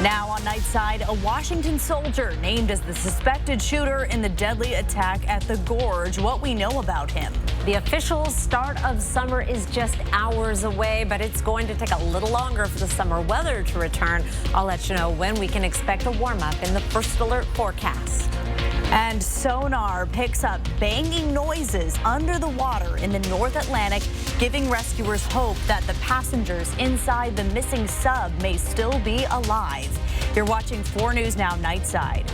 Now on Nightside, a Washington soldier named as the suspected shooter in the deadly attack at the Gorge. What we know about him. The official start of summer is just hours away, but it's going to take a little longer for the summer weather to return. I'll let you know when we can expect a warm up in the first alert forecast. And sonar picks up banging noises under the water in the North Atlantic, giving rescuers hope that the passengers inside the missing sub may still be alive. You're watching 4 News Now Nightside.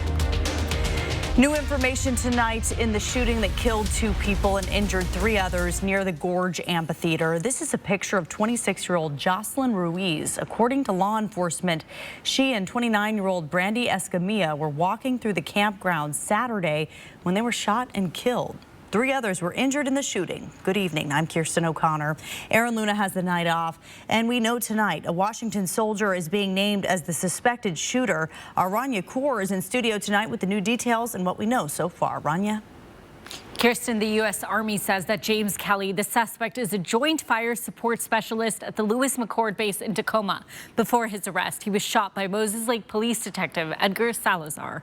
New information tonight in the shooting that killed 2 people and injured 3 others near the Gorge Amphitheater. This is a picture of 26-year-old Jocelyn Ruiz. According to law enforcement, she and 29-year-old Brandy Escamilla were walking through the campground Saturday when they were shot and killed. 3 others were injured in the shooting. Good evening. I'm Kirsten O'Connor. Aaron Luna has the night off, and we know tonight a Washington soldier is being named as the suspected shooter. Our Rania Kaur is in studio tonight with the new details and what we know so far. Rania? Kirsten, the U.S. Army says that James Kelly, the suspect, is a joint fire support specialist at the Lewis McChord base in Tacoma. Before his arrest, he was shot by Moses Lake Police Detective Edgar Salazar.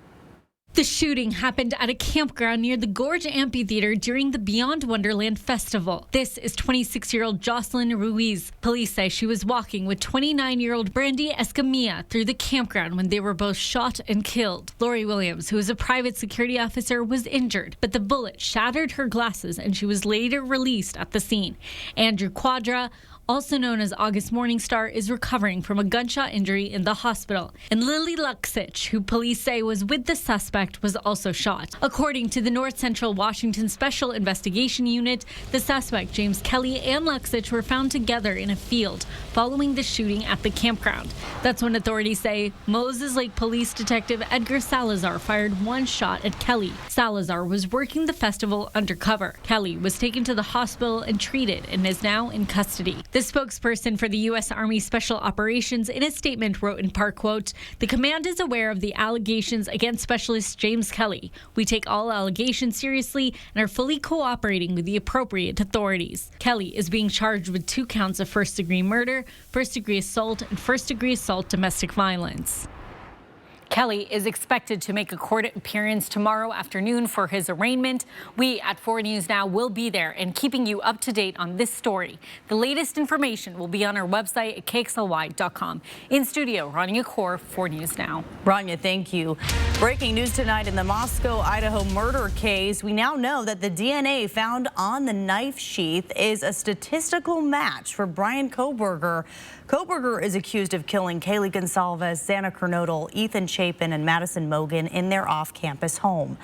The shooting happened at a campground near the Gorge Amphitheater during the Beyond Wonderland Festival. This is 26-year-old Jocelyn Ruiz. Police say she was walking with 29-year-old Brandy Escamilla through the campground when they were both shot and killed. Lori Williams, who is a private security officer, was injured, but the bullet shattered her glasses and she was later released at the scene. Andrew Quadra, also known as August Morningstar, is recovering from a gunshot injury in the hospital. And Lily Luxich, who police say was with the suspect, was also shot. According to the North Central Washington Special Investigation Unit, the suspect, James Kelly, and Luxich were found together in a field following the shooting at the campground. That's when authorities say Moses Lake Police Detective Edgar Salazar fired 1 shot at Kelly. Salazar was working the festival undercover. Kelly was taken to the hospital and treated and is now in custody. The spokesperson for the U.S. Army Special Operations in a statement wrote in part, quote, "The command is aware of the allegations against Specialist James Kelly. We take all allegations seriously and are fully cooperating with the appropriate authorities." Kelly is being charged with 2 counts of first-degree murder, first-degree assault, and first-degree assault domestic violence. Kelly is expected to make a court appearance tomorrow afternoon for his arraignment. We at 4 News Now will be there and keeping you up to date on this story. The latest information will be on our website at kxly.com. In studio, Rania Kaur, 4 News Now. Rania, thank you. Breaking news tonight in the Moscow, Idaho murder case. We now know that the DNA found on the knife sheath is a statistical match for Brian Kohberger. Kohberger is accused of killing Kaylee Gonsalves, Xana Kernodle, Ethan Chapin, and Madison Mogan in their off-campus home.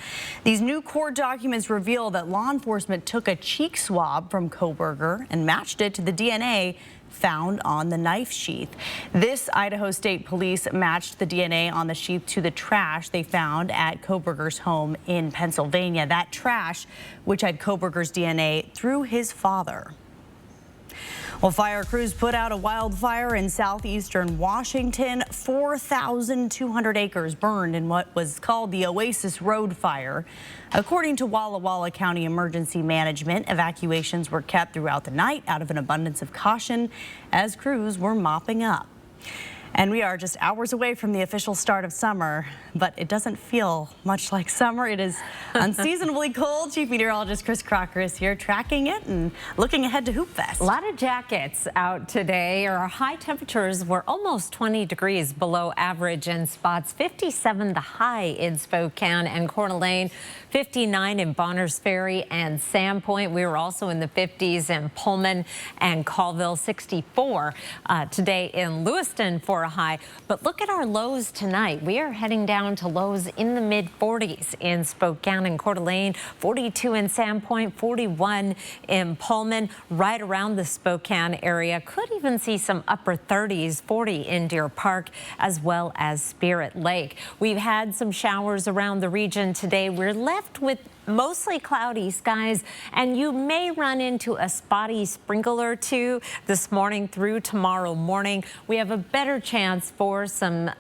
These new court documents reveal that law enforcement took a cheek swab from Kohberger and matched it to the DNA found on the knife sheath. This Idaho State Police matched the DNA on the sheath to the trash they found at Kohberger's home in Pennsylvania. That trash, which had Kohberger's DNA through his father. Well, fire crews put out a wildfire in southeastern Washington. 4,200 acres burned in what was called the Oasis Road Fire. According to Walla Walla County Emergency Management, evacuations were kept throughout the night out of an abundance of caution as crews were mopping up. And we are just hours away from the official start of summer, but it doesn't feel much like summer. It is unseasonably cold. Chief Meteorologist Chris Crocker is here tracking it and looking ahead to Hoop Fest. A lot of jackets out today. Our high temperatures were almost 20 degrees below average in spots. 57 the high in Spokane and Coeur d'Alene, 59 in Bonners Ferry and Sandpoint. We were also in the 50s in Pullman and Colville, 64 today in Lewiston for a high. But look at our lows tonight. We are heading down to lows in the mid-40s in Spokane and Coeur d'Alene, 42 in Sandpoint, 41 in Pullman, right around the Spokane area. Could even see some upper 30s, 40 in Deer Park, as well as Spirit Lake. We've had some showers around the region today. We're left with Mostly cloudy skies, and you may run into a spotty sprinkle or two this morning through tomorrow morning. We have a better chance for some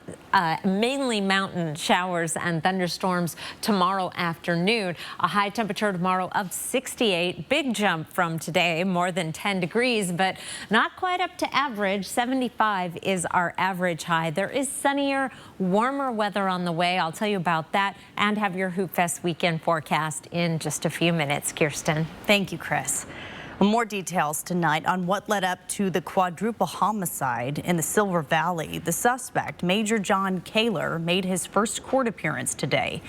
mainly mountain showers and thunderstorms tomorrow afternoon. A high temperature tomorrow of 68, big jump from today, more than 10 degrees, but not quite up to average. 75 is our average high. There is sunnier, warmer weather on the way. I'll tell you about that and have your Hoop Fest weekend forecast in just a few minutes. Kirsten. Thank you, Chris. More details tonight on what led up to the quadruple homicide in the Silver Valley. The suspect, Major John Kaler, made his first court appearance today.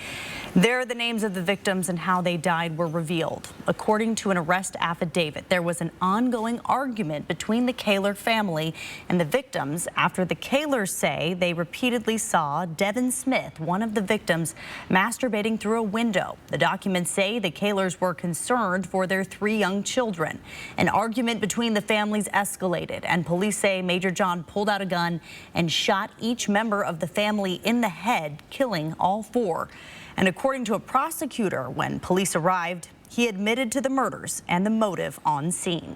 There, the names of the victims and how they died were revealed. According to an arrest affidavit, there was an ongoing argument between the Kaler family and the victims after the Kalers say they repeatedly saw Devin Smith, one of the victims, masturbating through a window. The documents say the Kalers were concerned for their 3 young children. An argument between the families escalated, and police say Major John pulled out a gun and shot each member of the family in the head, killing all 4. And according to a prosecutor, when police arrived, he admitted to the murders and the motive on scene.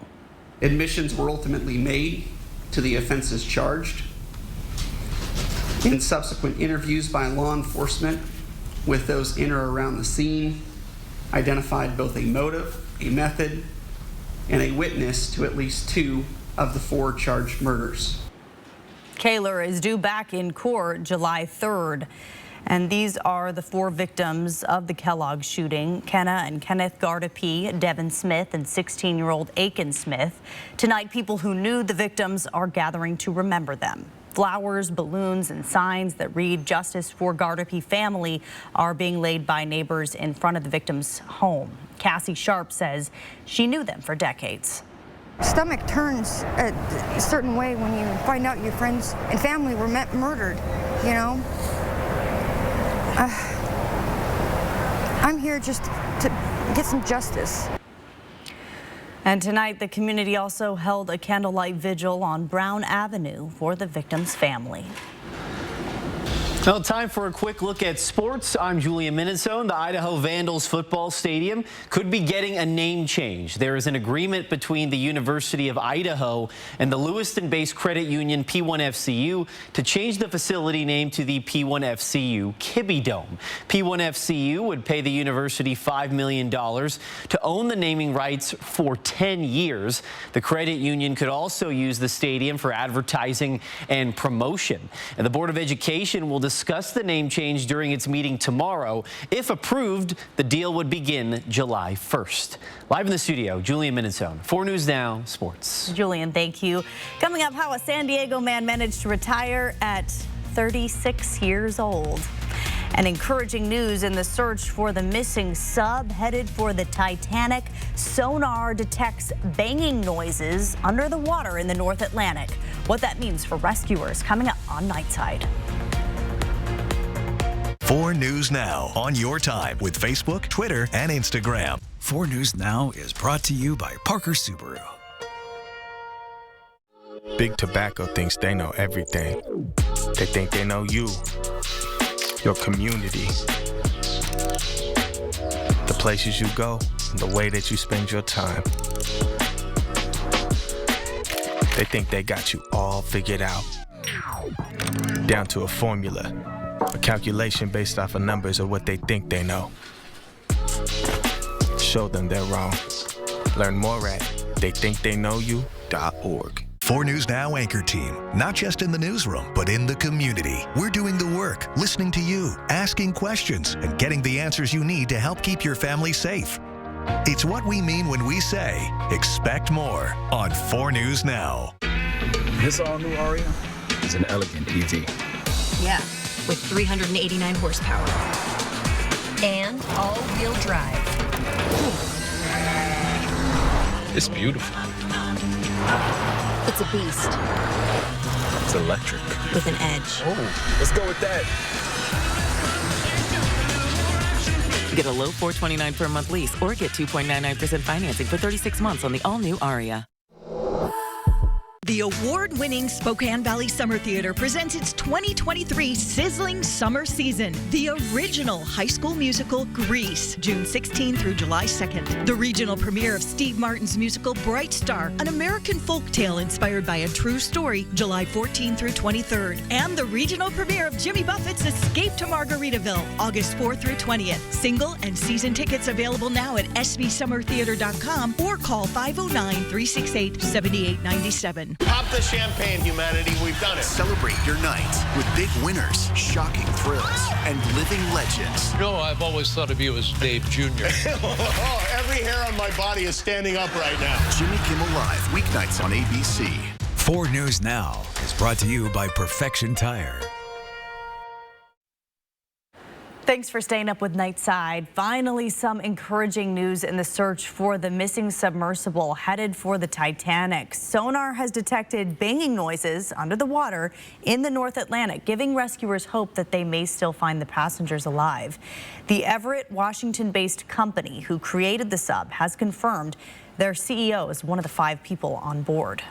Admissions were ultimately made to the offenses charged. In subsequent interviews by law enforcement with those in or around the scene, identified both a motive, a method, and a witness to at least 2 of the 4 charged murders. Kaler is due back in court July 3rd. And these are the 4 victims of the Kellogg shooting: Kenna and Kenneth Gardapi, Devin Smith, and 16-year-old Aiken Smith. Tonight, people who knew the victims are gathering to remember them. Flowers, balloons, and signs that read "Justice for Gardapi Family" are being laid by neighbors in front of the victim's home. Cassie Sharp says she knew them for decades. Stomach turns a certain way when you find out your friends and family were murdered, you know. I'm here just to get some justice. And tonight, the community also held a candlelight vigil on Brown Avenue for the victim's family. Well, time for a quick look at sports. I'm Julian Minnesone. The Idaho Vandals football stadium could be getting a name change. There is an agreement between the University of Idaho and the Lewiston-based credit union P1FCU to change the facility name to the P1FCU Kibbe Dome. P1FCU would pay the university $5 million to own the naming rights for 10 years. The credit union could also use the stadium for advertising and promotion. And the Board of Education will discuss the name change during its meeting tomorrow. If approved, the deal would begin July 1st. Live in the studio, Julian Minnesone, 4 News Now Sports. Julian, thank you. Coming up, how a San Diego man managed to retire at 36 years old. And encouraging news in the search for the missing sub headed for the Titanic. Sonar detects banging noises under the water in the North Atlantic. What that means for rescuers coming up on Nightside. 4 News Now on your time with Facebook, Twitter, and Instagram. 4 News Now is brought to you by Parker Subaru. Big Tobacco thinks they know everything. They think they know you, your community, the places you go, and the way that you spend your time. They think they got you all figured out, down to a formula. A calculation based off of numbers of what they think they know. Show them they're wrong. Learn more at theythinktheyknowyou.org. 4 News Now anchor team, not just in the newsroom, but in the community. We're doing the work, listening to you, asking questions, and getting the answers you need to help keep your family safe. It's what we mean when we say, expect more on 4 News Now. This all-new Aria is an elegant EV. Yeah, with 389 horsepower and all-wheel drive. It's beautiful. It's a beast. It's electric. With an edge. Oh, let's go with that. Get a low $429 per month lease or get 2.99% financing for 36 months on the all-new Aria. The award-winning Spokane Valley Summer Theater presents its 2023 sizzling summer season, the original high school musical Grease, June 16 through July 2nd. The regional premiere of Steve Martin's musical Bright Star, an American folktale inspired by a true story, July 14 through 23rd. And the regional premiere of Jimmy Buffett's Escape to Margaritaville, August 4th through 20th. Single and season tickets available now at sbsummertheater.com or call 509-368-7897. Pop the champagne, humanity. We've done it. Celebrate your night with big winners, shocking thrills, and living legends. No, I've always thought of you as Dave Jr. Every hair on my body is standing up right now. Jimmy Kimmel Live, weeknights on ABC. 4 News Now is brought to you by Perfection Tire. Thanks for staying up with Nightside. Finally, some encouraging news in the search for the missing submersible headed for the Titanic. Sonar has detected banging noises under the water in the North Atlantic, giving rescuers hope that they may still find the passengers alive. The Everett, Washington-based company who created the sub has confirmed their CEO is one of the 5 people on board.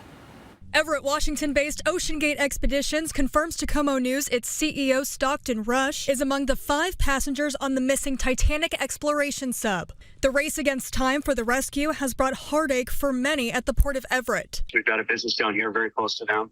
Everett, Washington-based OceanGate Expeditions confirms to Como News its CEO, Stockton Rush, is among the 5 passengers on the missing Titanic exploration sub. The race against time for the rescue has brought heartache for many at the port of Everett. We've got a business down here very close to them.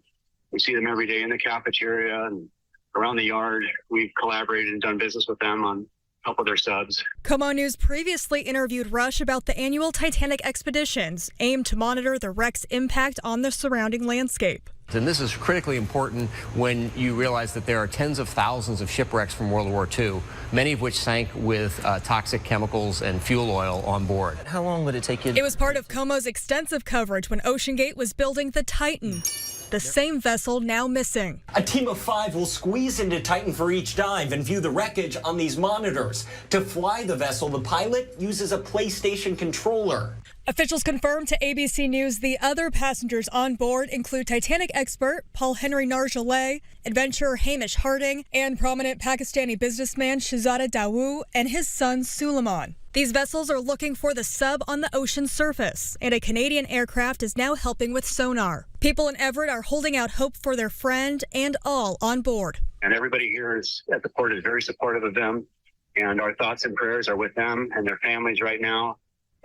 We see them every day in the cafeteria and around the yard. We've collaborated and done business with them on help with their subs. Como News previously interviewed Rush about the annual Titanic expeditions, aimed to monitor the wreck's impact on the surrounding landscape. And this is critically important when you realize that there are tens of thousands of shipwrecks from World War II, many of which sank with toxic chemicals and fuel oil on board. How long would it take you? It was part of Como's extensive coverage when OceanGate was building the Titan, the same vessel now missing. A team of 5 will squeeze into Titan for each dive and view the wreckage on these monitors. To fly the vessel, the pilot uses a PlayStation controller. Officials confirmed to ABC News the other passengers on board include Titanic expert Paul Henry Nargeolet, adventurer Hamish Harding, and prominent Pakistani businessman Shahzada Dawood and his son Suleiman. These vessels are looking for the sub on the ocean surface, and a Canadian aircraft is now helping with sonar. People in Everett are holding out hope for their friend and all on board. And everybody here at the port is very supportive of them, and our thoughts and prayers are with them and their families right now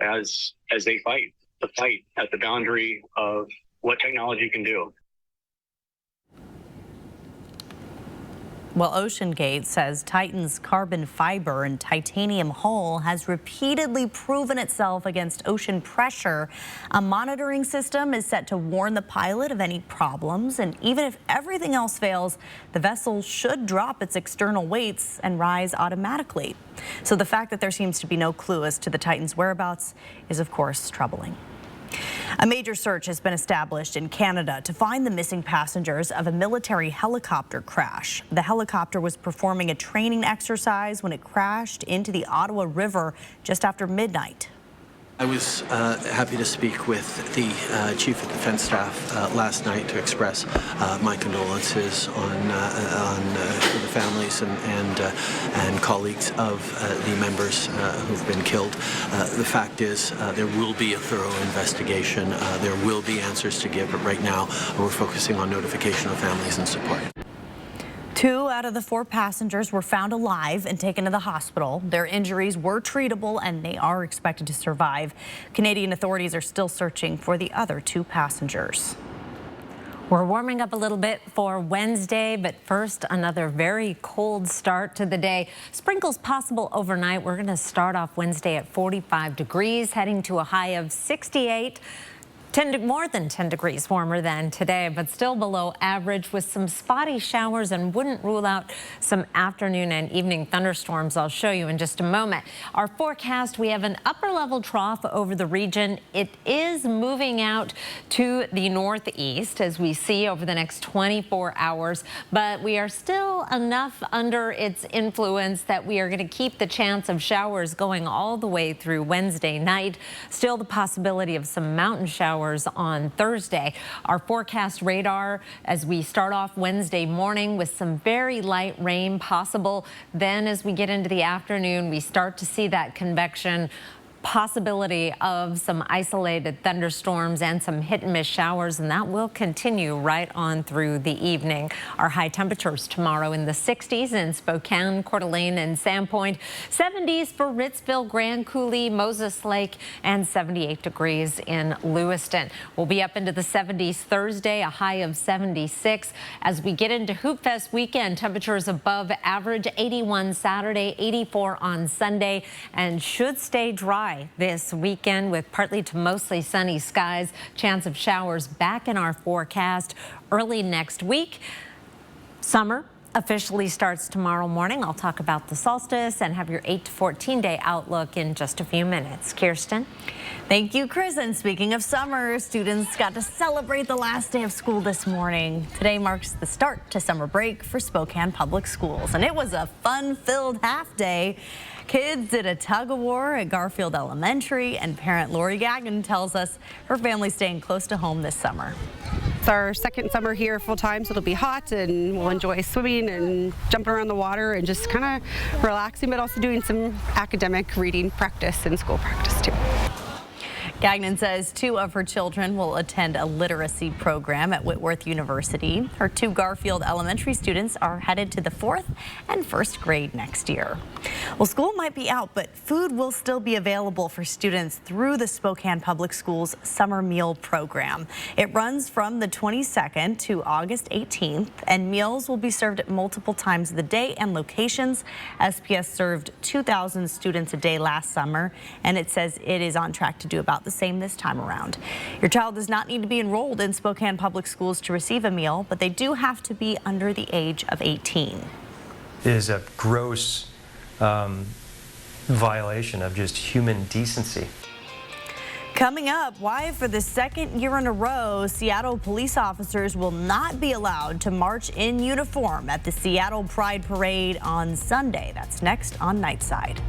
as they fight the fight at the boundary of what technology can do. Well, OceanGate says Titan's carbon fiber and titanium hull has repeatedly proven itself against ocean pressure. A monitoring system is set to warn the pilot of any problems, and even if everything else fails, the vessel should drop its external weights and rise automatically. So the fact that there seems to be no clue as to the Titan's whereabouts is, of course, troubling. A major search has been established in Canada to find the missing passengers of a military helicopter crash. The helicopter was performing a training exercise when it crashed into the Ottawa River just after midnight. I was happy to speak with the Chief of Defense Staff last night to express my condolences on the families and colleagues of the members who've been killed. The fact is there will be a thorough investigation. There will be answers to give, but right now we're focusing on notification of families and support. 2 out of the 4 passengers were found alive and taken to the hospital. Their injuries were treatable and they are expected to survive. Canadian authorities are still searching for the other 2 passengers. We're warming up a little bit for Wednesday, but first, another very cold start to the day. Sprinkles possible overnight. We're going to start off Wednesday at 45 degrees, heading to a high of 68. More than 10 degrees warmer than today, but still below average with some spotty showers, and wouldn't rule out some afternoon and evening thunderstorms. I'll show you in just a moment. Our forecast, we have an upper level trough over the region. It is moving out to the northeast as we see over the next 24 hours, but we are still enough under its influence that we are going to keep the chance of showers going all the way through Wednesday night. Still the possibility of some mountain showers on Thursday. Our forecast radar as we start off Wednesday morning with some very light rain possible. Then as we get into the afternoon, we start to see that convection possibility of some isolated thunderstorms and some hit and miss showers, and that will continue right on through the evening. Our high temperatures tomorrow in the 60s in Spokane, Coeur d'Alene, and Sandpoint, 70s for Ritzville, Grand Coulee, Moses Lake, and 78 degrees in Lewiston. We'll be up into the 70s Thursday, a high of 76. As we get into Hoop Fest weekend, temperatures above average, 81 Saturday, 84 on Sunday, and should stay dry this weekend with partly to mostly sunny skies. Chance of showers back in our forecast early next week. Summer officially starts tomorrow morning. I'll talk about the solstice and have your 8 to 14 day outlook in just a few minutes. Kirsten. Thank you, Chris. And speaking of summer, students got to celebrate the last day of school this morning. Today marks the start to summer break for Spokane Public Schools, and it was a fun-filled half day. Kids did a tug-of-war at Garfield Elementary, and parent Lori Gagnon tells us her family's staying close to home this summer. It's our second summer here full time, so it'll be hot and we'll enjoy swimming and jumping around the water and just kind of relaxing, but also doing some academic reading practice and school practice too. Gagnon says 2 of her children will attend a literacy program at Whitworth University. Her 2 Garfield Elementary students are headed to the 4th and 1st grade next year. Well, school might be out, but food will still be available for students through the Spokane Public Schools Summer Meal Program. It runs from the 22nd to August 18th, and meals will be served at multiple times of the day and locations. SPS served 2,000 students a day last summer, and it says it is on track to do about the same this time around. Your child does not need to be enrolled in Spokane Public Schools to receive a meal, but they do have to be under the age of 18. It is a gross violation of just human decency. Coming up, why for the second year in a row, Seattle police officers will not be allowed to march in uniform at the Seattle Pride Parade on Sunday. That's next on Nightside.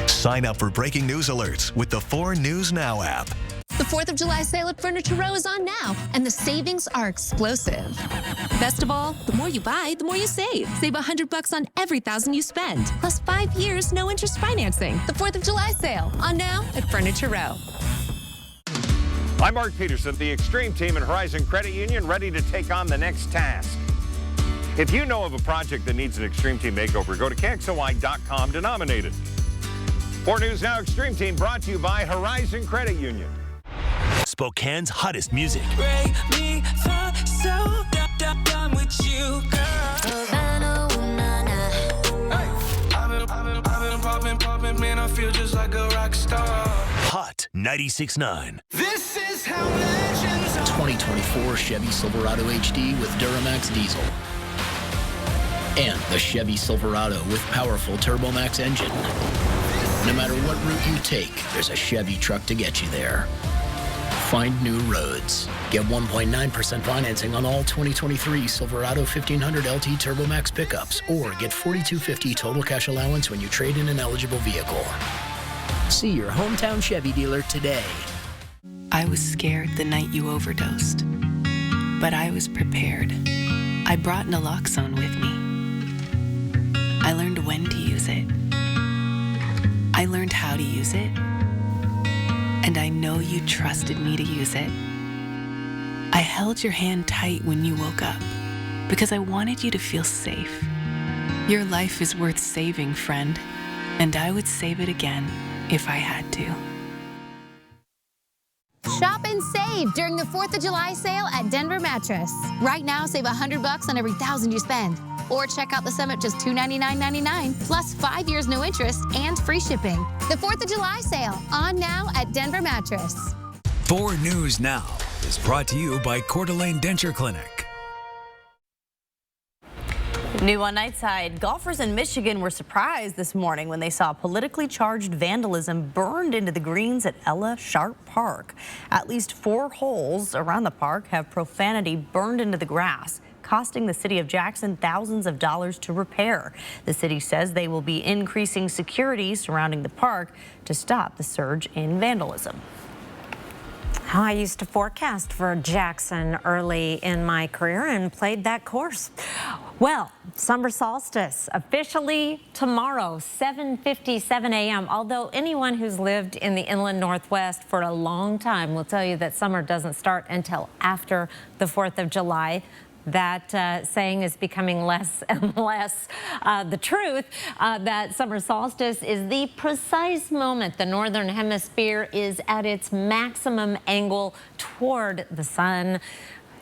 Sign up for breaking news alerts with the 4 News Now app. The 4th of July sale at Furniture Row is on now, and the savings are explosive. Best of all, the more you buy, the more you save. Save $100 on every $1,000 you spend, plus 5 years, no interest financing. The 4th of July sale, on now at Furniture Row. I'm Mark Peterson, the Extreme Team and Horizon Credit Union, ready to take on the next task. If you know of a project that needs an Extreme Team makeover, go to KXLY.com to nominate it. 4 News Now Extreme Team brought to you by Horizon Credit Union. Spokane's hottest music. Break me so done with you, girl. I've been popping, man, I feel just like a rock star. Hot 96.9. This is how legends are. 2024 Chevy Silverado HD with Duramax diesel. And the Chevy Silverado with powerful TurboMax engine. No matter what route you take, there's a Chevy truck to get you there. Find new roads. Get 1.9% financing on all 2023 Silverado 1500 LT TurboMax pickups, or get $4,250 total cash allowance when you trade in an eligible vehicle. See your hometown Chevy dealer today. I was scared the night you overdosed, but I was prepared. I brought naloxone with me. I learned when to use it. I learned how to use it. And I know you trusted me to use it. I held your hand tight when you woke up because I wanted you to feel safe. Your life is worth saving, friend, and I would save it again if I had to. Shop and save during the 4th of July sale at Denver Mattress. Right now, save $100 on every $1,000 you spend. Or check out the sum at just $299.99, plus 5 years no interest and free shipping. The 4th of July sale, on now at Denver Mattress. 4 News Now is brought to you by Coeur d'Alene Denture Clinic. New on Nightside, golfers in Michigan were surprised this morning when they saw politically charged vandalism burned into the greens at Ella Sharp Park. At least 4 holes around the park have profanity burned into the grass, costing the city of Jackson thousands of dollars to repair. The city says they will be increasing security surrounding the park to stop the surge in vandalism. I used to forecast for Jackson early in my career and played that course. Well, summer solstice officially tomorrow, 7:57 a.m. Although anyone who's lived in the inland Northwest for a long time will tell you that summer doesn't start until after the 4th of July. That saying is becoming less and less the truth. That summer solstice is the precise moment the northern hemisphere is at its maximum angle toward the sun.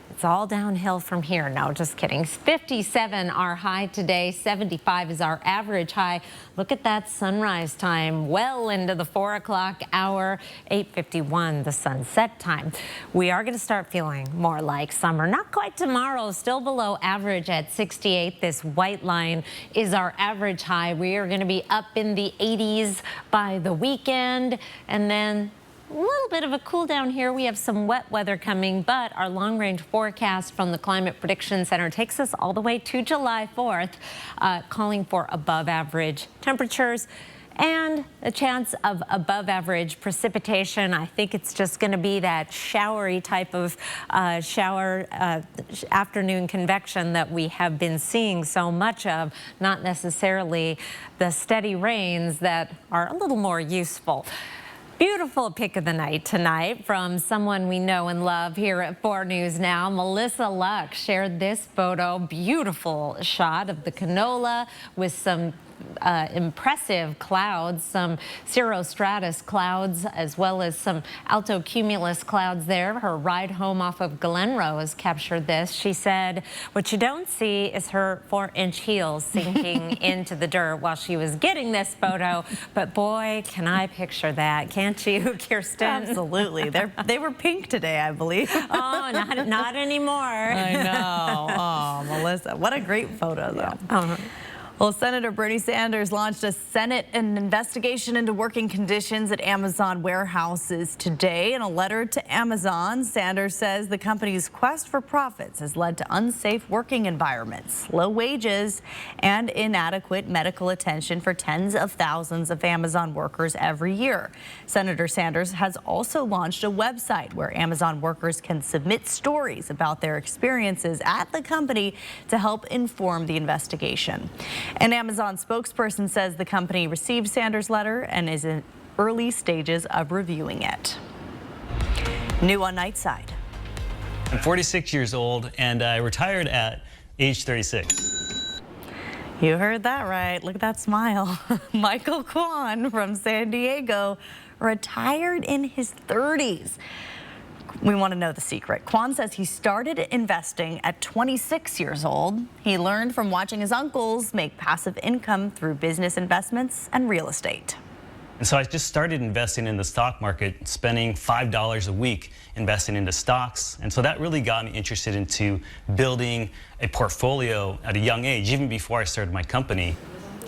It's all downhill from here. No, just kidding. 57 our high today. 75 is our average high. Look at that sunrise time, well into the 4 o'clock hour. 8:51 the sunset time. We are going to start feeling more like summer. Not quite tomorrow, still below average at 68. This white line is our average high. We are going to be up in the 80s by the weekend, and then a little bit of a cool down here. We have some wet weather coming, but our long range forecast from the Climate Prediction Center takes us all the way to July 4th, calling for above average temperatures and a chance of above average precipitation. I think it's just going to be that showery type of afternoon convection that we have been seeing so much of, not necessarily the steady rains that are a little more useful. Beautiful pick of the night tonight from someone we know and love here at 4 News Now. Melissa Luck shared this photo. Beautiful shot of the canola with some impressive clouds, some cirrostratus clouds, as well as some altocumulus clouds there. Her ride home off of Glenrose captured this. She said, "What you don't see is her 4-inch heels sinking into the dirt while she was getting this photo." But boy, can I picture that. Can't you, Kirsten? Absolutely. They were pink today, I believe. Oh, not anymore. I know. Oh, Melissa, what a great photo, though. Well, Senator Bernie Sanders launched a Senate investigation into working conditions at Amazon warehouses today. In a letter to Amazon, Sanders says the company's quest for profits has led to unsafe working environments, low wages, and inadequate medical attention for tens of thousands of Amazon workers every year. Senator Sanders has also launched a website where Amazon workers can submit stories about their experiences at the company to help inform the investigation. An Amazon spokesperson says the company received Sanders' letter and is in early stages of reviewing it. New on Nightside. I'm 46 years old and I retired at age 36. You heard that right. Look at that smile. Michael Kwan from San Diego retired in his 30s. We want to know the secret. Kwan says he started investing at 26 years old. He learned from watching his uncles make passive income through business investments and real estate. And so I just started investing in the stock market, spending $5 a week investing into stocks. And so that really got me interested into building a portfolio at a young age, even before I started my company.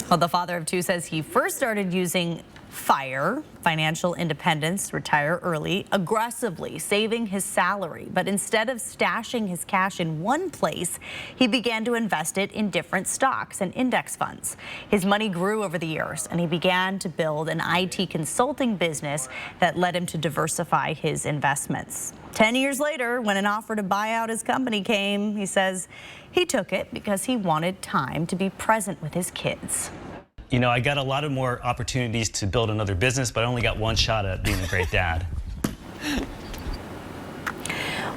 Well, the father of 2 says he first started using FIRE, financial independence, retire early, aggressively saving his salary. But instead of stashing his cash in one place, he began to invest it in different stocks and index funds. His money grew over the years, and he began to build an IT consulting business that led him to diversify his investments. 10 years later, when an offer to buy out his company came, he says he took it because he wanted time to be present with his kids. You know, I got a lot of more opportunities to build another business, but I only got one shot at being a great dad.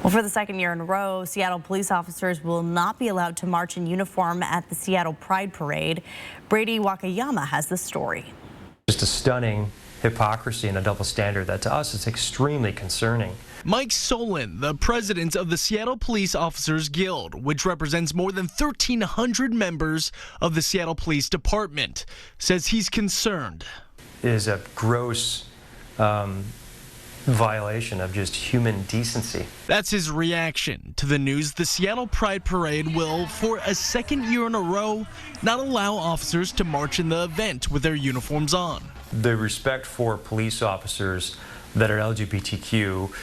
Well, for the second year in a row, Seattle police officers will not be allowed to march in uniform at the Seattle Pride Parade. Brady Wakayama has the story. Just a stunning hypocrisy and a double standard that to us is extremely concerning. Mike Solon, the president of the Seattle Police Officers Guild, which represents more than 1,300 members of the Seattle Police Department, says he's concerned. It is a gross violation of just human decency. That's his reaction to the news the Seattle Pride Parade will, for a second year in a row, not allow officers to march in the event with their uniforms on. The respect for police officers that are LGBTQ,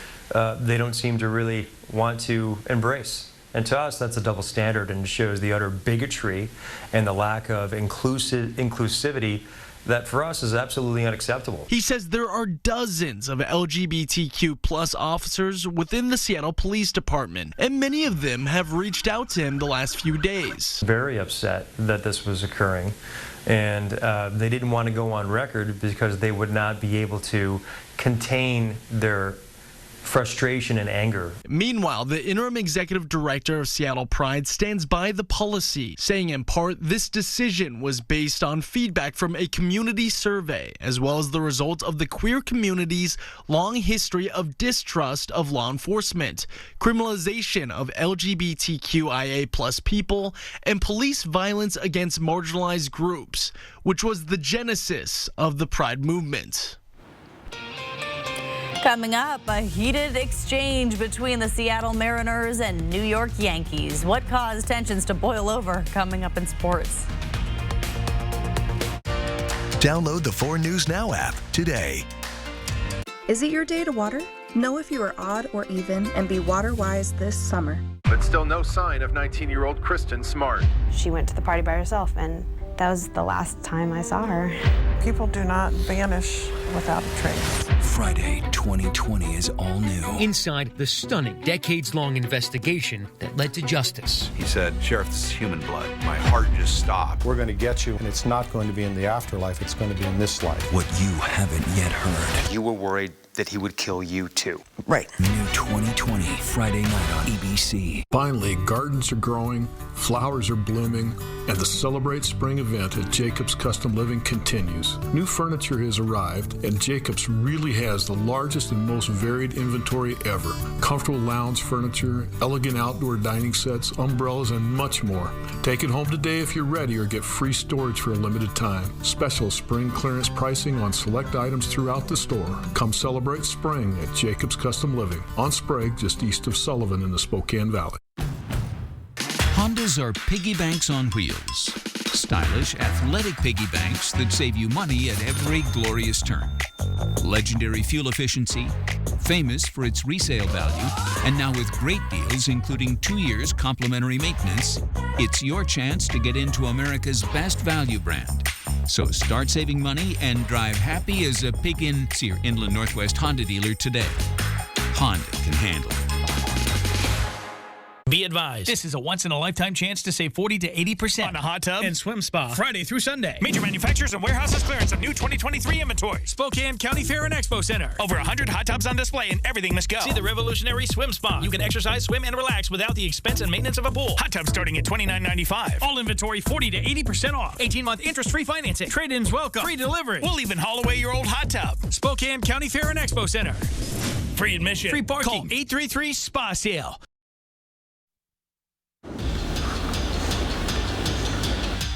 they don't seem to really want to embrace. And to us, that's a double standard and shows the utter bigotry and the lack of inclusivity that for us is absolutely unacceptable. He says there are dozens of LGBTQ plus officers within the Seattle Police Department, and many of them have reached out to him the last few days. Very upset that this was occurring, and they didn't want to go on record because they would not be able to contain their frustration and anger. Meanwhile, the interim executive director of Seattle Pride stands by the policy, saying in part this decision was based on feedback from a community survey, as well as the result of the queer community's long history of distrust of law enforcement, criminalization of LGBTQIA plus people, and police violence against marginalized groups, which was the genesis of the Pride movement. Coming up, a heated exchange between the Seattle Mariners and New York Yankees. What caused tensions to boil over? Coming up in sports. Download the 4 News Now app today. Is it your day to water? Know if you are odd or even and be water wise this summer. But still no sign of 19-year-old Kristen Smart. She went to the party by herself, and that was the last time I saw her. People do not vanish without a trace. Friday, 2020 is all new. Inside the stunning, decades-long investigation that led to justice. He said, "Sheriff, this is human blood. My heart just stopped." We're going to get you, and it's not going to be in the afterlife. It's going to be in this life. What you haven't yet heard. You were worried that he would kill you too. Right. New 2020, Friday night on ABC. Finally, gardens are growing, flowers are blooming, and the Celebrate Spring event at Jacobs Custom Living continues. New furniture has arrived, and Jacobs really has the largest and most varied inventory ever. Comfortable lounge furniture, elegant outdoor dining sets, umbrellas, and much more. Take it home today if you're ready, or get free storage for a limited time. Special spring clearance pricing on select items throughout the store. Come celebrate spring at Jacobs Custom Living on Sprague, just east of Sullivan in the Spokane Valley. Hondas are piggy banks on wheels. Stylish, athletic piggy banks that save you money at every glorious turn. Legendary fuel efficiency, famous for its resale value, and now with great deals including 2 years complimentary maintenance, it's your chance to get into America's best value brand. So start saving money and drive happy as a pig in. See your Inland Northwest Honda dealer today. Honda can handle it. Be advised, this is a once-in-a-lifetime chance to save 40 to 80% on a hot tub and swim spa Friday through Sunday. Major manufacturers and warehouses clearance of new 2023 inventory. Spokane County Fair and Expo Center. Over 100 hot tubs on display and everything must go. See the revolutionary swim spa. You can exercise, swim, and relax without the expense and maintenance of a pool. Hot tub starting at $29.95. All inventory 40 to 80% off. 18-month interest-free financing. Trade-ins welcome. Free delivery. We'll even haul away your old hot tub. Spokane County Fair and Expo Center. Free admission. Free parking. Call 833-SPA-SALE.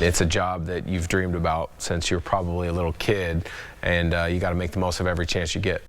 It's a job that you've dreamed about since you're probably a little kid, and you got to make the most of every chance you get.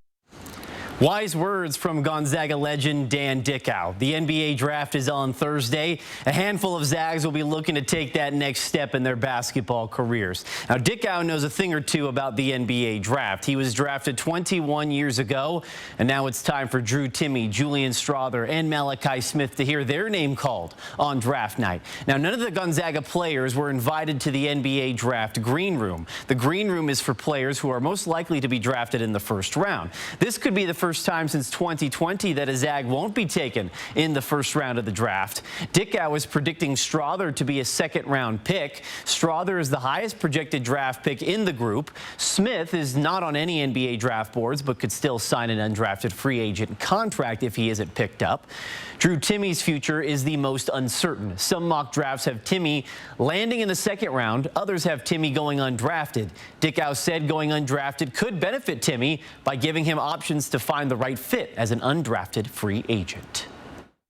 Wise words from Gonzaga legend Dan Dickau. The NBA draft is on Thursday. A handful of Zags will be looking to take that next step in their basketball careers. Now, Dickau knows a thing or two about the NBA draft. He was drafted 21 years ago, and now it's time for Drew Timme, Julian Strawther, and Malachi Smith to hear their name called on draft night. Now, none of the Gonzaga players were invited to the NBA draft green room. The green room is for players who are most likely to be drafted in the first round. This could be the first time since 2020 that a Zag won't be taken in the first round of the draft. Dickau is predicting Strawther to be a second-round pick. Strawther is the highest projected draft pick in the group. Smith is not on any NBA draft boards, but could still sign an undrafted free agent contract if he isn't picked up. Drew Timme's future is the most uncertain. Some mock drafts have Timme landing in the second round. Others have Timme going undrafted. Dickau said going undrafted could benefit Timme by giving him options to find the right fit as an undrafted free agent.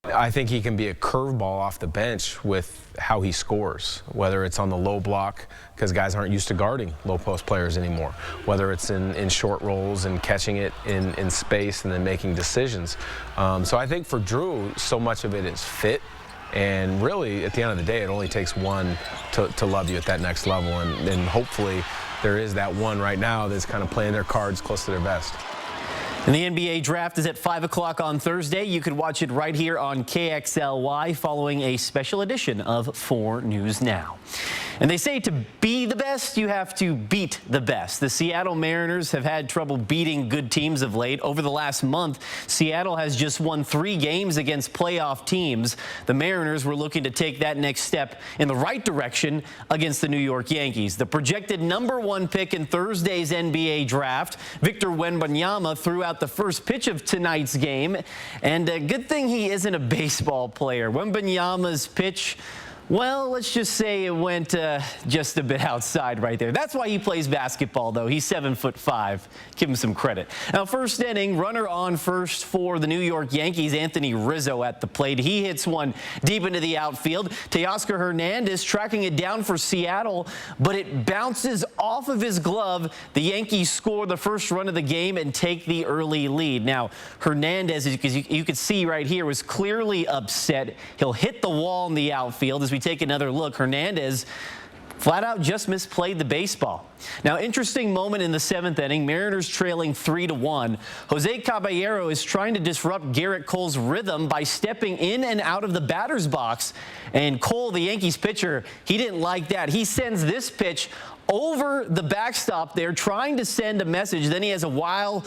I think he can be a curveball off the bench with how he scores, whether it's on the low block, because guys aren't used to guarding low post players anymore, whether it's in short rolls and catching it in space and then making decisions. So I think for Drew, so much of it is fit. And really, at the end of the day, it only takes one to love you at that next level. And hopefully there is that one right now that's kind of playing their cards close to their best. And the NBA draft is at 5 o'clock on Thursday. You can watch it right here on KXLY following a special edition of 4 News Now. And they say to be the best, you have to beat the best. The Seattle Mariners have had trouble beating good teams of late. Over the last month, Seattle has just won 3 games against playoff teams. The Mariners were looking to take that next step in the right direction against the New York Yankees. The projected #1 pick in Thursday's NBA draft, Victor Wembanyama, threw out the first pitch of tonight's game. And a good thing he isn't a baseball player. Wembanyama's pitch, well, let's just say it went just a bit outside right there. That's why he plays basketball, though. He's 7'5". Give him some credit. Now, first inning, runner on first for the New York Yankees, Anthony Rizzo at the plate. He hits one deep into the outfield. Teoscar Hernandez tracking it down for Seattle, but it bounces off of his glove. The Yankees score the first run of the game and take the early lead. Now, Hernandez, as you can see right here, was clearly upset. He'll hit the wall in the outfield. As we take another look, Hernandez flat out just misplayed the baseball. Now, interesting moment in the 7th inning. Mariners trailing 3-1. Jose Caballero is trying to disrupt Garrett Cole's rhythm by stepping in and out of the batter's box. And Cole, the Yankees pitcher, he didn't like that. He sends this pitch over the backstop there, trying to send a message. Then he has a wild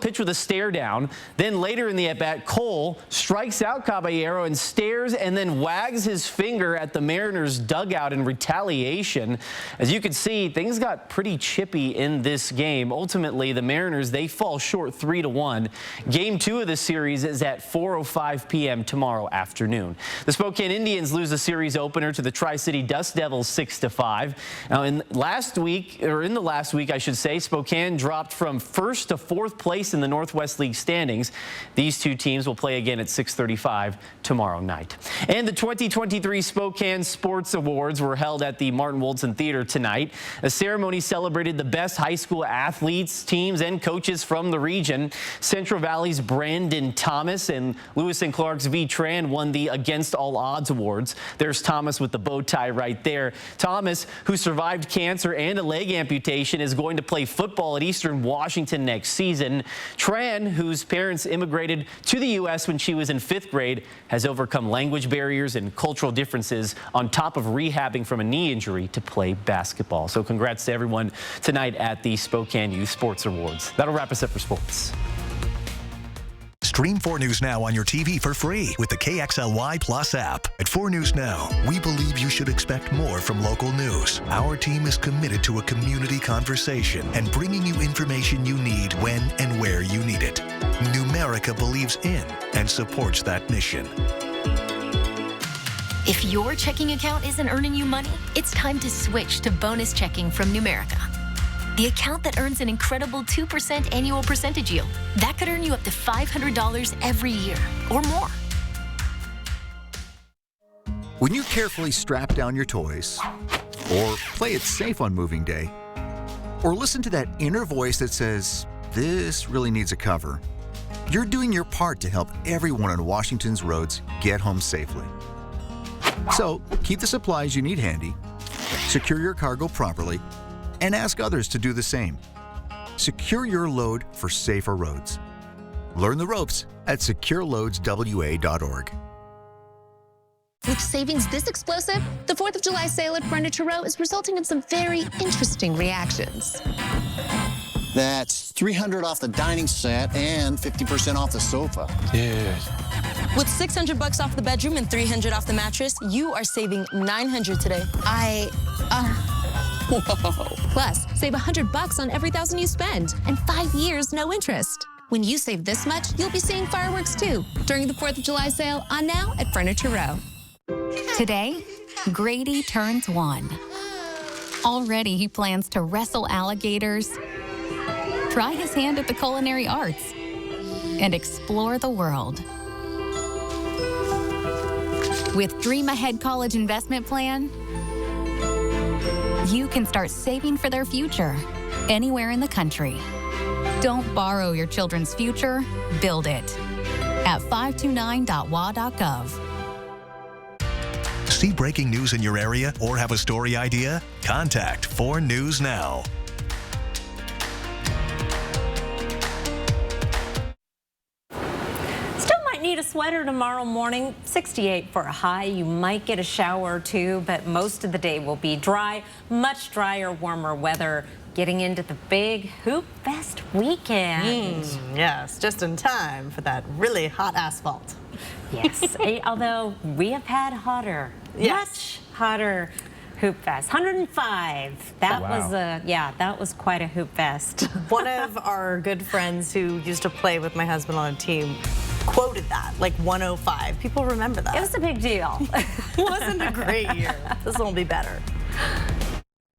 pitch with a stare down. Then later in the at-bat, Cole strikes out Caballero and stares and then wags his finger at the Mariners dugout in retaliation. As you can see, things got pretty chippy in this game. Ultimately, the Mariners, they fall short 3-1. Game 2 of the series is at 4:05 p.m. tomorrow afternoon. The Spokane Indians lose the series opener to the Tri-City Dust Devils 6-5. Now, in the last week, I should say, Spokane dropped from 1st to 4th place in the Northwest League standings. These two teams will play again at 6:35 tomorrow night. And the 2023 Spokane Sports Awards were held at the Martin Woldson Theater tonight. A ceremony celebrated the best high school athletes, teams, and coaches from the region. Central Valley's Brandon Thomas and Lewis and Clark's V. Tran won the Against All Odds Awards. There's Thomas with the bow tie right there. Thomas, who survived cancer and a leg amputation, is going to play football at Eastern Washington next season. Tran, whose parents immigrated to the U.S. when she was in 5th grade, has overcome language barriers and cultural differences on top of rehabbing from a knee injury to play basketball. So congrats to everyone tonight at the Spokane Youth Sports Awards. That'll wrap us up for sports. Stream 4 News Now on your TV for free with the KXLY Plus app. At 4 News Now, we believe you should expect more from local news. Our team is committed to a community conversation and bringing you information you need when and where you need it. Numerica believes in and supports that mission. If your checking account isn't earning you money, it's time to switch to bonus checking from Numerica. The account that earns an incredible 2% annual percentage yield. That could earn you up to $500 every year or more. When you carefully strap down your toys, or play it safe on moving day, or listen to that inner voice that says, this really needs a cover, you're doing your part to help everyone on Washington's roads get home safely. So, keep the supplies you need handy, secure your cargo properly, and ask others to do the same. Secure your load for safer roads. Learn the ropes at secureloadswa.org. With savings this explosive, the 4th of July sale at Furniture Row is resulting in some very interesting reactions. That's $300 off the dining set and 50% off the sofa. Yeah. With $600 off the bedroom and $300 off the mattress, you are saving $900 today. Whoa. Plus, save $100 on every $1,000 you spend and 5 years, no interest. When you save this much, you'll be seeing fireworks too during the 4th of July sale on now at Furniture Row. Today, Grady turns 1. Already he plans to wrestle alligators, try his hand at the culinary arts, and explore the world. With Dream Ahead College Investment Plan, you can start saving for their future anywhere in the country. Don't borrow your children's future, build it at 529.wa.gov. See breaking news in your area or have a story idea? Contact 4 News Now. Still might need a wetter tomorrow morning, 68 for a high. You might get a shower or two, but most of the day will be dry, much drier, warmer weather. Getting into the big Hoop Fest weekend. Yes, just in time for that really hot asphalt. Yes, although we have had hotter, much hotter Hoop Fest. 105. That was that was quite a Hoop Fest. One of our good friends who used to play with my husband on a team quoted that, like 105. People remember that. It was a big deal. It wasn't a great year. This will be better.